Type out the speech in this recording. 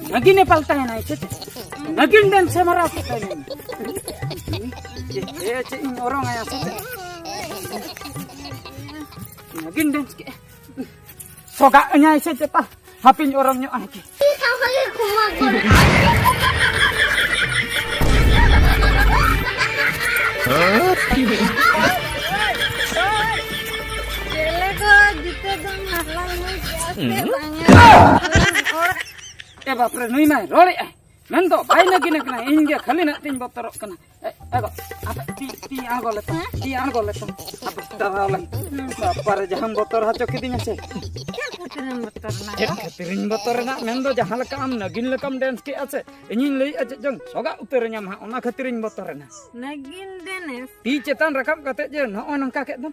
nagin ne palta है ना इसे nagin dan samara kita ini in orang ayah saja nagin dan sogaknya ise cepat hapin orangnya aja baper nui mai roli mendo bai lagi nak kena inge khali nak tin botorok kena ego apa ti angol leto apa taralan baper jaham botor haco kidinya se ketirin botor na mendo jahal kam nagin lekam dance ke ace ingin lei ace jeng soga uternya mah ona ketirin botor na nagin dance ti cetan rakam kate je no nangka ke dam